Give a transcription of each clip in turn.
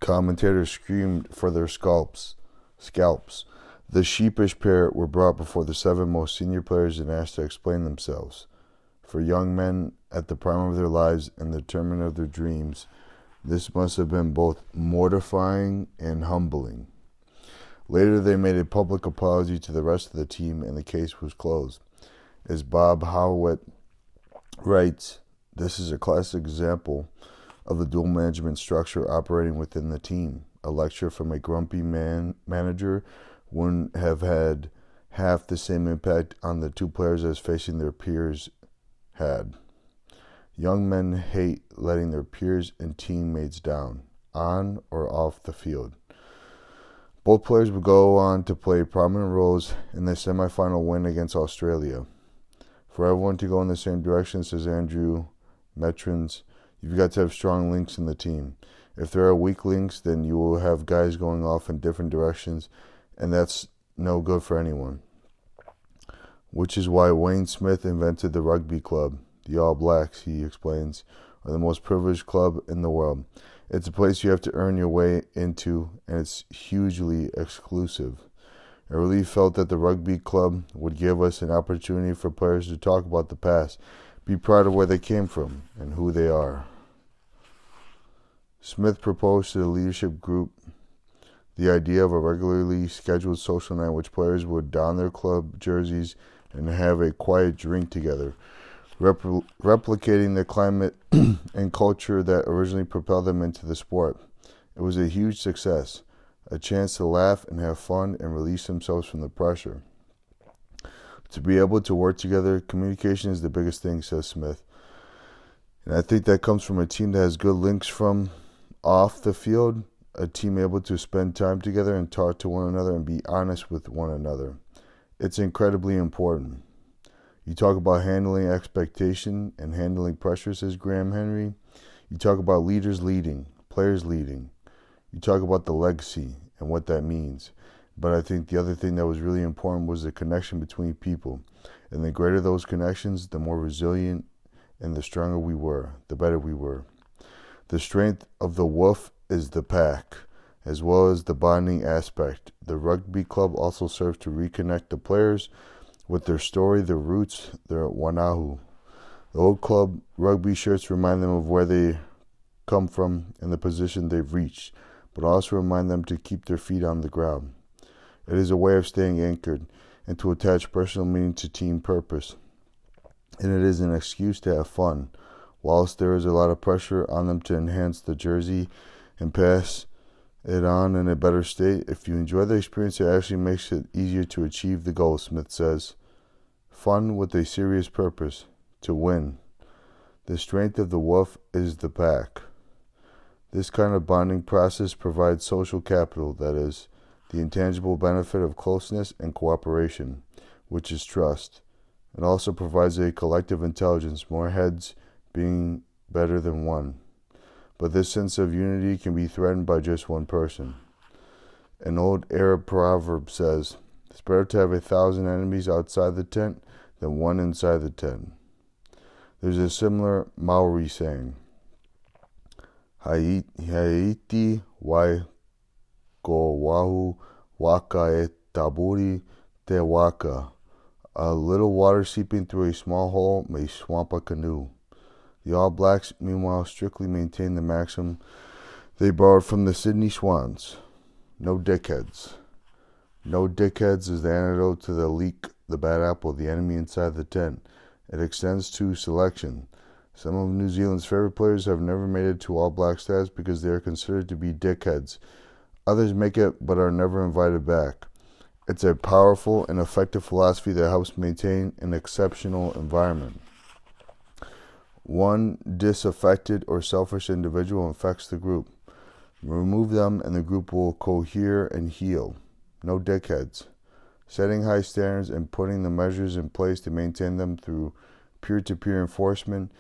Commentators screamed for their scalps. The sheepish pair were brought before the 7 most senior players and asked to explain themselves. For young men at the prime of their lives and the tournament of their dreams, this must have been both mortifying and humbling. Later, they made a public apology to the rest of the team, and the case was closed. As Bob Howitt writes, this is a classic example of the dual management structure operating within the team. A lecture from a grumpy manager wouldn't have had half the same impact on the 2 players as facing their peers had. Young men hate letting their peers and teammates down, on or off the field. Both players would go on to play prominent roles in the semifinal win against Australia. For everyone to go in the same direction, says Andrew Metrins, you've got to have strong links in the team. If there are weak links, then you will have guys going off in different directions, and that's no good for anyone. Which is why Wayne Smith invented the rugby club. The All Blacks, he explains, are the most privileged club in the world. It's a place you have to earn your way into, and it's hugely exclusive. I really felt that the rugby club would give us an opportunity for players to talk about the past, be proud of where they came from, and who they are. Smith proposed to the leadership group the idea of a regularly scheduled social night in which players would don their club jerseys and have a quiet drink together, replicating the climate and culture that originally propelled them into the sport. It was a huge success, a chance to laugh and have fun and release themselves from the pressure. To be able to work together, communication is the biggest thing, says Smith. And I think that comes from a team that has good links from off the field, a team able to spend time together and talk to one another and be honest with one another. It's incredibly important. You talk about handling expectation and handling pressure, says Graham Henry. You talk about leaders leading, players leading. You talk about the legacy and what that means. But I think the other thing that was really important was the connection between people. And the greater those connections, the more resilient and the stronger we were, the better we were. The strength of the wolf is the pack, as well as the bonding aspect. The rugby club also serves to reconnect the players with their story, their roots, their wanahu. The old club rugby shirts remind them of where they come from and the position they've reached, but also remind them to keep their feet on the ground. It is a way of staying anchored and to attach personal meaning to team purpose. And it is an excuse to have fun. Whilst there is a lot of pressure on them to enhance the jersey and pass it on in a better state, if you enjoy the experience, it actually makes it easier to achieve the goal, Smith says. Fun with a serious purpose, to win. The strength of the wolf is the pack. This kind of bonding process provides social capital, that is, the intangible benefit of closeness and cooperation, which is trust. It also provides a collective intelligence, more heads being better than one. But this sense of unity can be threatened by just one person. An old Arab proverb says, it's better to have 1,000 enemies outside the tent than one inside the tent. There's a similar Maori saying, Haiti wai ko wahu waka e taburi te waka. A little water seeping through a small hole may swamp a canoe. The All Blacks, meanwhile, strictly maintain the maxim they borrowed from the Sydney Swans. No dickheads. No dickheads is the antidote to the leak, the bad apple, the enemy inside the tent. It extends to selection. Some of New Zealand's favorite players have never made it to All Black status because they are considered to be dickheads. Others make it but are never invited back. It's a powerful and effective philosophy that helps maintain an exceptional environment. One disaffected or selfish individual infects the group. Remove them and the group will cohere and heal. No dickheads. Setting high standards and putting the measures in place to maintain them through peer-to-peer enforcement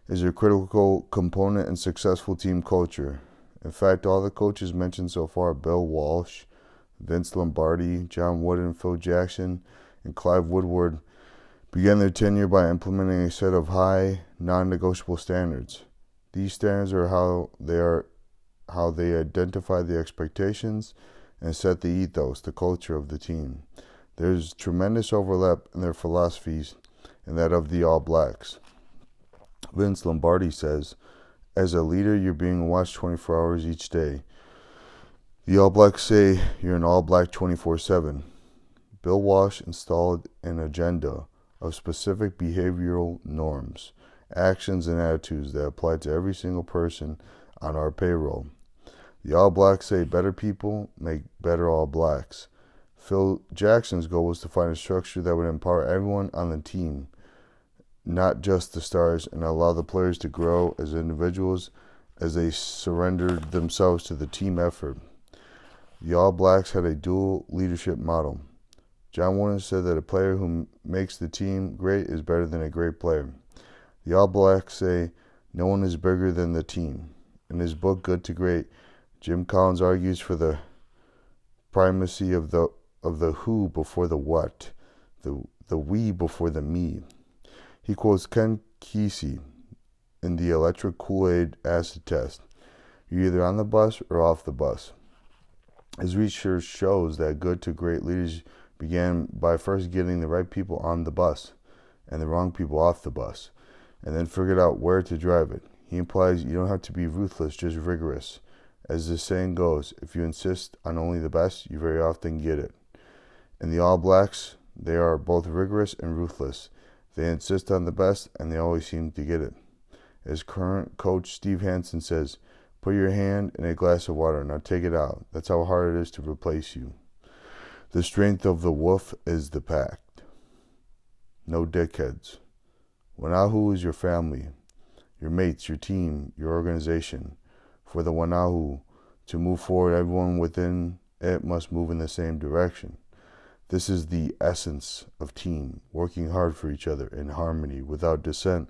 is a critical component in successful team culture. In fact, all the coaches mentioned so far, Bill Walsh, Vince Lombardi, John Wooden, Phil Jackson, and Clive Woodward, began their tenure by implementing a set of high, non-negotiable standards. These standards are how they identify the expectations and set the ethos, the culture of the team. There's tremendous overlap in their philosophies and that of the All Blacks. Vince Lombardi says, as a leader, you're being watched 24 hours each day. The All Blacks say you're an All Black 24/7. Bill Walsh installed an agenda of specific behavioral norms, actions, and attitudes that apply to every single person on our payroll. The All Blacks say better people make better All Blacks. Phil Jackson's goal was to find a structure that would empower everyone on the team, not just the stars, and allow the players to grow as individuals as they surrendered themselves to the team effort. The All Blacks had a dual leadership model. John Wooden said that a player who makes the team great is better than a great player. The All Blacks say no one is bigger than the team. In his book, Good to Great, Jim Collins argues for the primacy of the who before the what, the we before the me. He quotes Ken Kesey in the electric Kool-Aid acid test. You're either on the bus or off the bus. His research shows that good to great leaders began by first getting the right people on the bus and the wrong people off the bus, and then figured out where to drive it. He implies you don't have to be ruthless, just rigorous. As the saying goes, if you insist on only the best, you very often get it. In the All Blacks, they are both rigorous and ruthless. They insist on the best, and they always seem to get it. As current coach Steve Hansen says, put your hand in a glass of water, now take it out. That's how hard it is to replace you. The strength of the wolf is the pack. No dickheads. Wanahu is your family, your mates, your team, your organization. For the Wanahu to move forward, everyone within it must move in the same direction. This is the essence of team, working hard for each other in harmony, without dissent,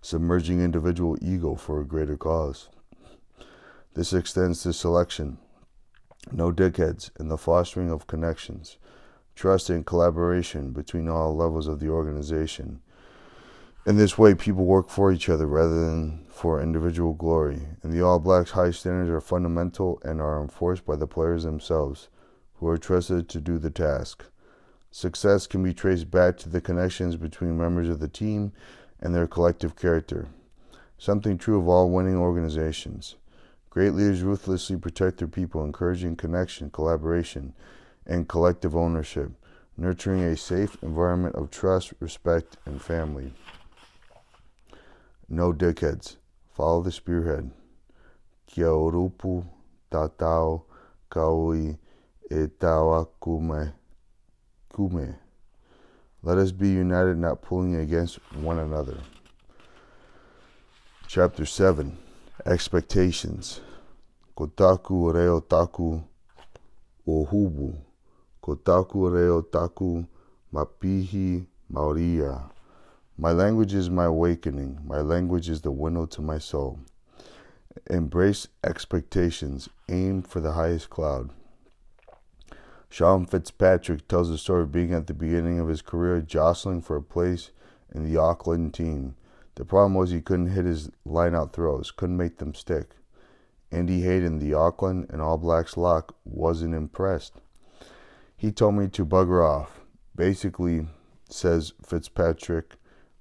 submerging individual ego for a greater cause. This extends to selection, no dickheads, and the fostering of connections, trust and collaboration between all levels of the organization. In this way, people work for each other rather than for individual glory. In the All Blacks, high standards are fundamental and are enforced by the players themselves, who are trusted to do the task. Success can be traced back to the connections between members of the team and their collective character, something true of all winning organizations. Great leaders ruthlessly protect their people, encouraging connection, collaboration, and collective ownership, nurturing a safe environment of trust, respect, and family. No dickheads. Follow the spearhead. Kia orupu tatau kaui e tawa kume. Let us be united, not pulling against one another. Chapter 7. Expectations. Kotaku reo taku ohubu. Kotaku reo taku mapihi mauria. My language is my awakening. My language is the window to my soul. Embrace expectations. Aim for the highest cloud. Sean Fitzpatrick tells the story of being at the beginning of his career, jostling for a place in the Auckland team. The problem was he couldn't hit his line-out throws, couldn't make them stick. Andy Hayden, the Auckland and All Blacks lock, wasn't impressed. He told me to bugger off. Basically, says Fitzpatrick,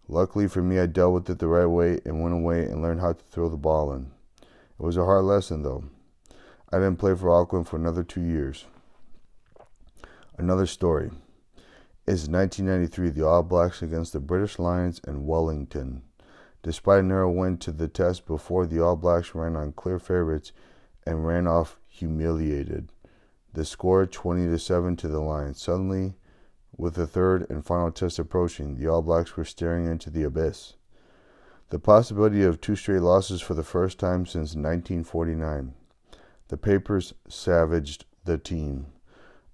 luckily for me, I dealt with it the right way and went away and learned how to throw the ball in. It was a hard lesson, though. I didn't play for Auckland for another 2 years. Another story is 1993, the All Blacks against the British Lions in Wellington. Despite a narrow win to the test before, the All Blacks ran on clear favorites and ran off humiliated. The score 20-7 to the Lions. Suddenly, with the third and final test approaching, the All Blacks were staring into the abyss. The possibility of 2 straight losses for the first time since 1949. The papers savaged the team.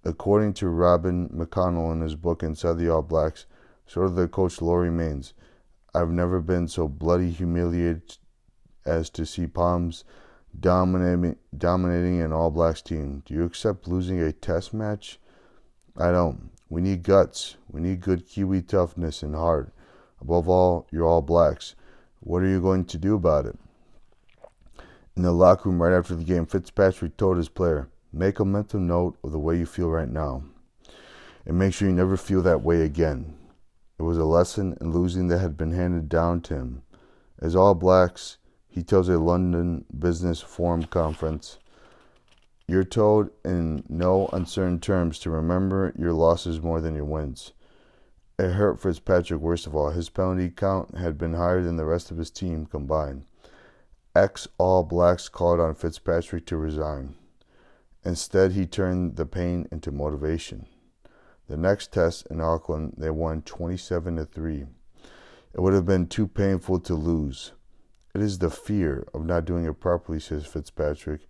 According to Robin McConnell in his book Inside the All Blacks, so did the coach Laurie Maines. I've never been so bloody humiliated as to see Palms dominating an All Blacks team. Do you accept losing a test match? I don't. We need guts. We need good Kiwi toughness and heart. Above all, you're All Blacks. What are you going to do about it? In the locker room right after the game, Fitzpatrick told his player, "Make a mental note of the way you feel right now, and make sure you never feel that way again." It was a lesson in losing that had been handed down to him. As All Blacks, he tells a London Business Forum conference, "You're told in no uncertain terms to remember your losses more than your wins." It hurt Fitzpatrick worst of all. His penalty count had been higher than the rest of his team combined. Ex-All Blacks called on Fitzpatrick to resign. Instead, he turned the pain into motivation. The next test in Auckland, they won 27-3. It would have been too painful to lose. It is the fear of not doing it properly, says Fitzpatrick.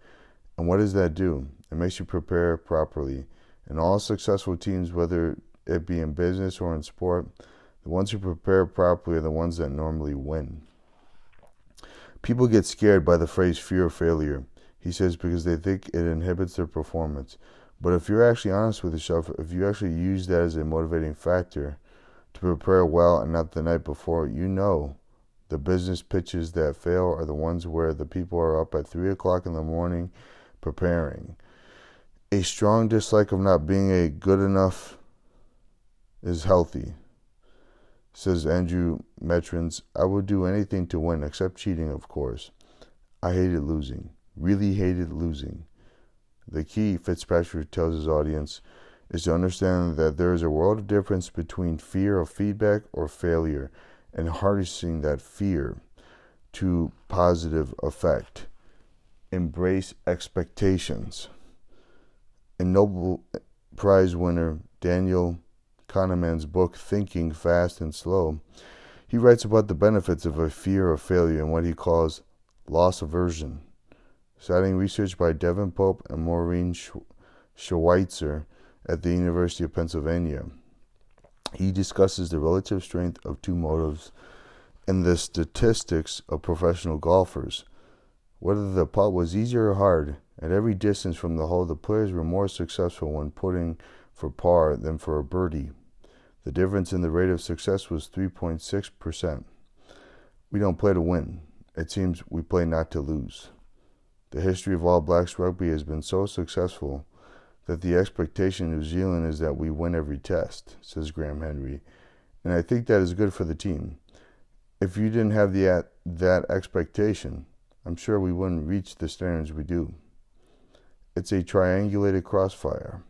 And what does that do? It makes you prepare properly. And all successful teams, whether it be in business or in sport, the ones who prepare properly are the ones that normally win. People get scared by the phrase fear of failure, he says, because they think it inhibits their performance. But if you're actually honest with yourself, if you actually use that as a motivating factor to prepare well and not the night before, you know the business pitches that fail are the ones where the people are up at 3 o'clock in the morning preparing. A strong dislike of not being a good enough is healthy, says Andrew Metrins. I would do anything to win, except cheating, of course. I hated losing, really hated losing. The key, Fitzpatrick tells his audience, is to understand that there is a world of difference between fear of feedback or failure and harnessing that fear to positive effect. Embrace expectations. In Nobel Prize winner Daniel Kahneman's book, Thinking Fast and Slow, he writes about the benefits of a fear of failure and what he calls loss aversion. Citing research by Devin Pope and Maureen Schweitzer at the University of Pennsylvania, he discusses the relative strength of two motives and the statistics of professional golfers. Whether the putt was easy or hard, at every distance from the hole, the players were more successful when putting for par than for a birdie. The difference in the rate of success was 3.6%. We don't play to win. It seems we play not to lose. The history of All Blacks rugby has been so successful that the expectation in New Zealand is that we win every test, says Graham Henry. And I think that is good for the team. If you didn't have that expectation, I'm sure we wouldn't reach the standards we do. It's a triangulated crossfire.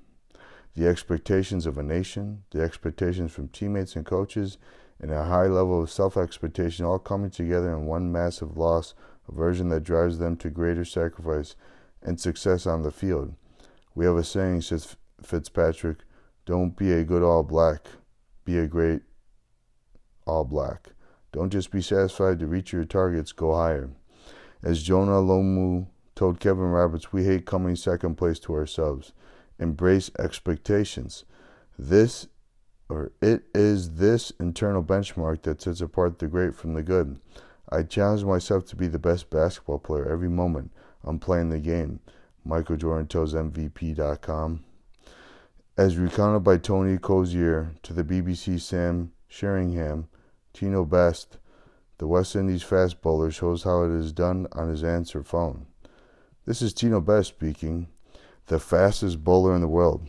The expectations of a nation, the expectations from teammates and coaches, and a high level of self-expectation all coming together in one massive loss aversion that drives them to greater sacrifice and success on the field. We have a saying, says Fitzpatrick, don't be a good All Black, be a great All Black. Don't just be satisfied to reach your targets, go higher. As Jonah Lomu told Kevin Roberts, we hate coming second place to ourselves. Embrace expectations. It is this internal benchmark that sets apart the great from the good. I challenge myself to be the best basketball player every moment I'm playing the game, Michael Jordan tells MVP.com. As recounted by Tony Cozier to the BBC Sam Sheringham, Tino Best, the West Indies fast bowler, shows how it is done on his answer phone. This is Tino Best speaking, the fastest bowler in the world.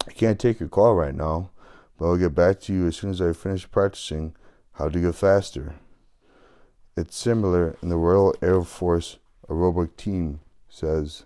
I can't take your call right now, but I'll get back to you as soon as I finish practicing how to get faster. It's similar in the Royal Air Force aerobic team, says